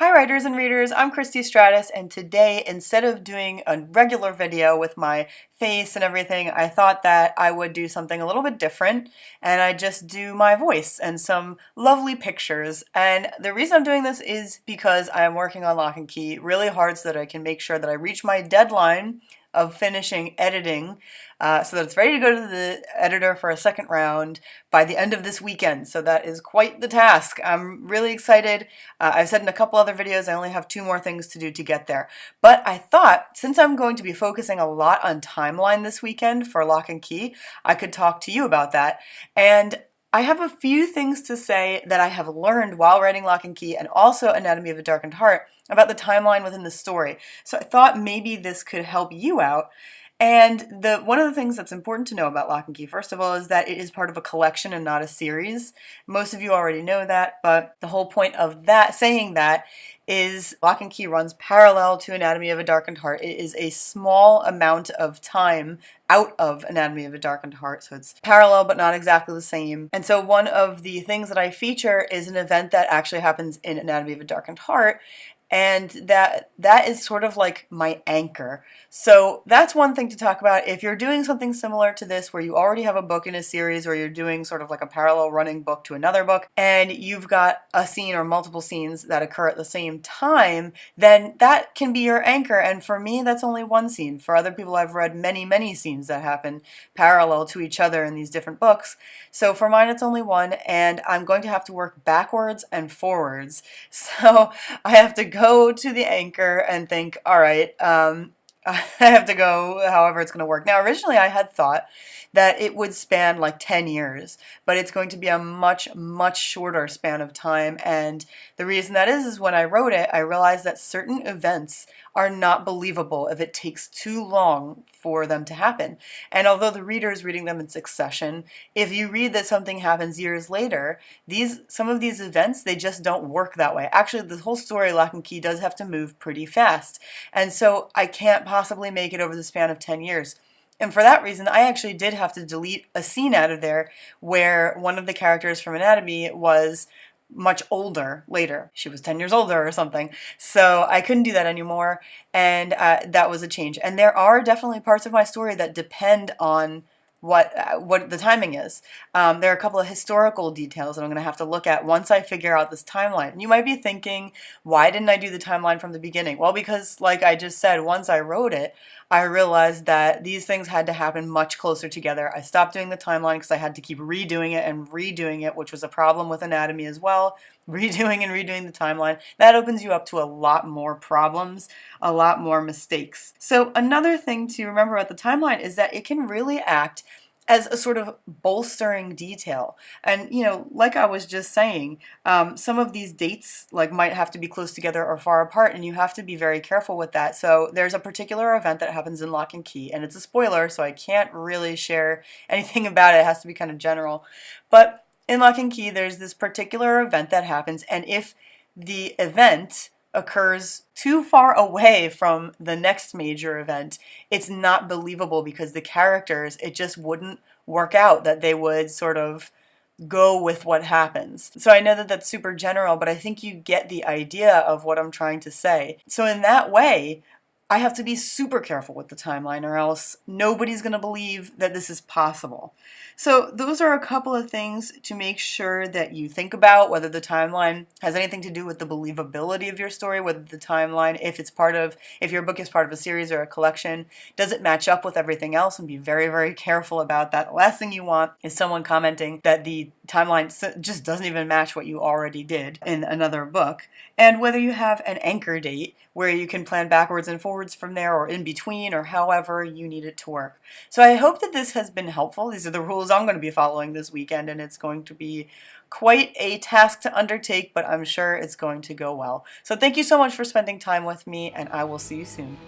Hi writers and readers, I'm Christy Stratus, and today, instead of doing a regular video with my face and everything, I thought that I would do something a little bit different, and I just do my voice and some lovely pictures. And the reason I'm doing this is because I am working on Lock and Key really hard so that I can make sure that I reach my deadline of finishing editing so that it's ready to go to the editor for a second round by the end of this weekend. So that is quite the task. I'm really excited. I've said in a couple other videos I only have 2 more things to do to get there. But I thought, since I'm going to be focusing a lot on timeline this weekend for Lock and Key, I could talk to you about that. And I have a few things to say that I have learned while writing Lock and Key and also Anatomy of a Darkened Heart about the timeline within the story. So I thought maybe this could help you out. And one of the things that's important to know about Lock and Key, first of all, is that it is part of a collection and not a series. Most of you already know that, but the whole point of saying that is Lock and Key runs parallel to Anatomy of a Darkened Heart. It is a small amount of time out of Anatomy of a Darkened Heart, so it's parallel but not exactly the same. And so one of the things that I feature is an event that actually happens in Anatomy of a Darkened Heart, and that is sort of like my anchor. So that's one thing to talk about. If you're doing something similar to this, where you already have a book in a series, or you're doing sort of like a parallel running book to another book, and you've got a scene or multiple scenes that occur at the same time, then that can be your anchor. And for me, that's only one scene. For other people, I've read many, many scenes that happen parallel to each other in these different books. So for mine, it's only one, and I'm going to have to work backwards and forwards. So I have to go to the anchor and think, all right, I have to go however it's going to work. Now, originally I had thought that it would span like 10 years, but it's going to be a much, much shorter span of time. And the reason that is when I wrote it, I realized that certain events are not believable if it takes too long for them to happen. And although the reader is reading them in succession, if you read that something happens years later, some of these events, they just don't work that way. Actually, the whole story, Lock and Key, does have to move pretty fast. And so I can't possibly make it over the span of 10 years. And for that reason, I actually did have to delete a scene out of there where one of the characters from Anatomy was much older later. She was 10 years older or something. So I couldn't do that anymore, and that was a change. And there are definitely parts of my story that depend on what the timing is. There are a couple of historical details that I'm going to have to look at once I figure out this timeline. And you might be thinking, why didn't I do the timeline from the beginning? Well, because like I just said, once I wrote it, I realized that these things had to happen much closer together. I stopped doing the timeline because I had to keep redoing it and redoing it, which was a problem with Anatomy as well. Redoing and redoing the timeline. That opens you up to a lot more problems, a lot more mistakes. So another thing to remember about the timeline is that it can really act as a sort of bolstering detail. And, you know, like I was just saying, some of these dates might have to be close together or far apart, and you have to be very careful with that. So there's a particular event that happens in Lock and Key, and it's a spoiler, so I can't really share anything about it. It has to be kind of general. But in Lock and Key, there's this particular event that happens, and if the event occurs too far away from the next major event, it's not believable because the characters, it just wouldn't work out that they would sort of go with what happens. So I know that that's super general, but I think you get the idea of what I'm trying to say. So in that way, I have to be super careful with the timeline, or else nobody's going to believe that this is possible. So those are a couple of things to make sure that you think about, whether the timeline has anything to do with the believability of your story, whether the timeline, if your book is part of a series or a collection, does it match up with everything else, and be very, very careful about that. The last thing you want is someone commenting that the timeline just doesn't even match what you already did in another book. And whether you have an anchor date where you can plan backwards and forwards from there, or in between, or however you need it to work. So I hope that this has been helpful. These are the rules I'm going to be following this weekend, and it's going to be quite a task to undertake, but I'm sure it's going to go well. So thank you so much for spending time with me, and I will see you soon.